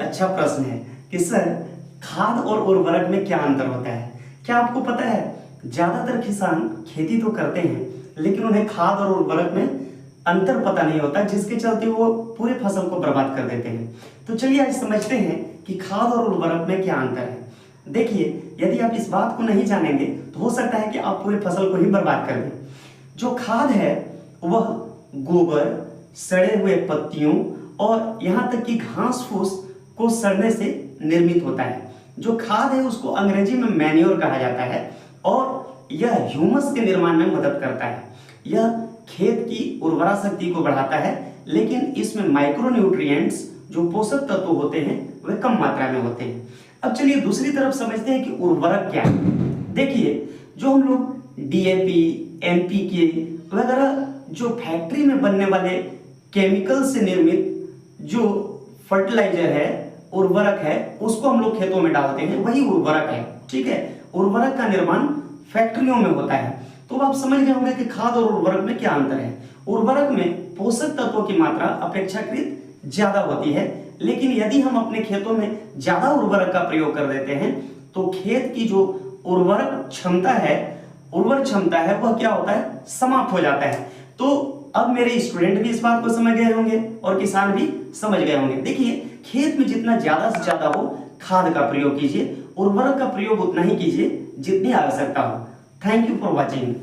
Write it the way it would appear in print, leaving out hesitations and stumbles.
अच्छा प्रश्न है कि सर खाद और उर्वरक में क्या अंतर होता है। क्या आपको पता है ज्यादातर किसान खेती तो करते हैं लेकिन उन्हें खाद और उर्वरक में अंतर पता नहीं होता, जिसके चलते वो पूरे फसल को बर्बाद कर देते हैं। तो चलिए आज समझते हैं कि खाद और उर्वरक में क्या अंतर है। देखिए, यदि आप इस बात को नहीं जानेंगे तो हो सकता है कि आप पूरे फसल को ही बर्बाद कर दें। जो खाद है वह गोबर, सड़े हुए पत्तियों और यहाँ तक कि घास फूस को सड़ने से निर्मित होता है। जो खाद है उसको अंग्रेजी में मैन्योर कहा जाता है और यह ह्यूमस के निर्माण में मदद करता है। यह खेत की उर्वरा शक्ति को बढ़ाता है, लेकिन इसमें माइक्रोन्यूट्रिएंट्स जो पोषक तत्व होते हैं वे कम मात्रा में होते हैं। अब चलिए दूसरी तरफ समझते हैं कि उर्वरक क्या है। देखिए, जो हम लोग डीएपी, एनपीके वगैरह जो फैक्ट्री में बनने वाले केमिकल से निर्मित जो फर्टिलाइजर है, उर्वरक है, उसको हम लोग खेतों में डालते हैं, वही उर्वरक है। ठीक है, उर्वरक का निर्माण फैक्ट्रियों में होता है। तो आप समझ गए होंगे कि खाद और उर्वरक में क्या अंतर है। उर्वरक में पोषक तत्वों की मात्रा अपेक्षाकृत ज्यादा होती है, लेकिन यदि हम अपने खेतों में ज्यादा उर्वरक का प्रयोग कर देते हैं तो खेत की जो उर्वरक क्षमता है, उर्वर क्षमता है, वह क्या होता है, समाप्त हो जाता है। तो अब मेरे स्टूडेंट भी इस बात को समझ गए होंगे और किसान भी समझ गए होंगे। देखिए, खेत में जितना ज्यादा से ज्यादा हो खाद का प्रयोग कीजिए, उर्वरक का प्रयोग उतना ही कीजिए जितनी आवश्यकता हो। Thank you for watching.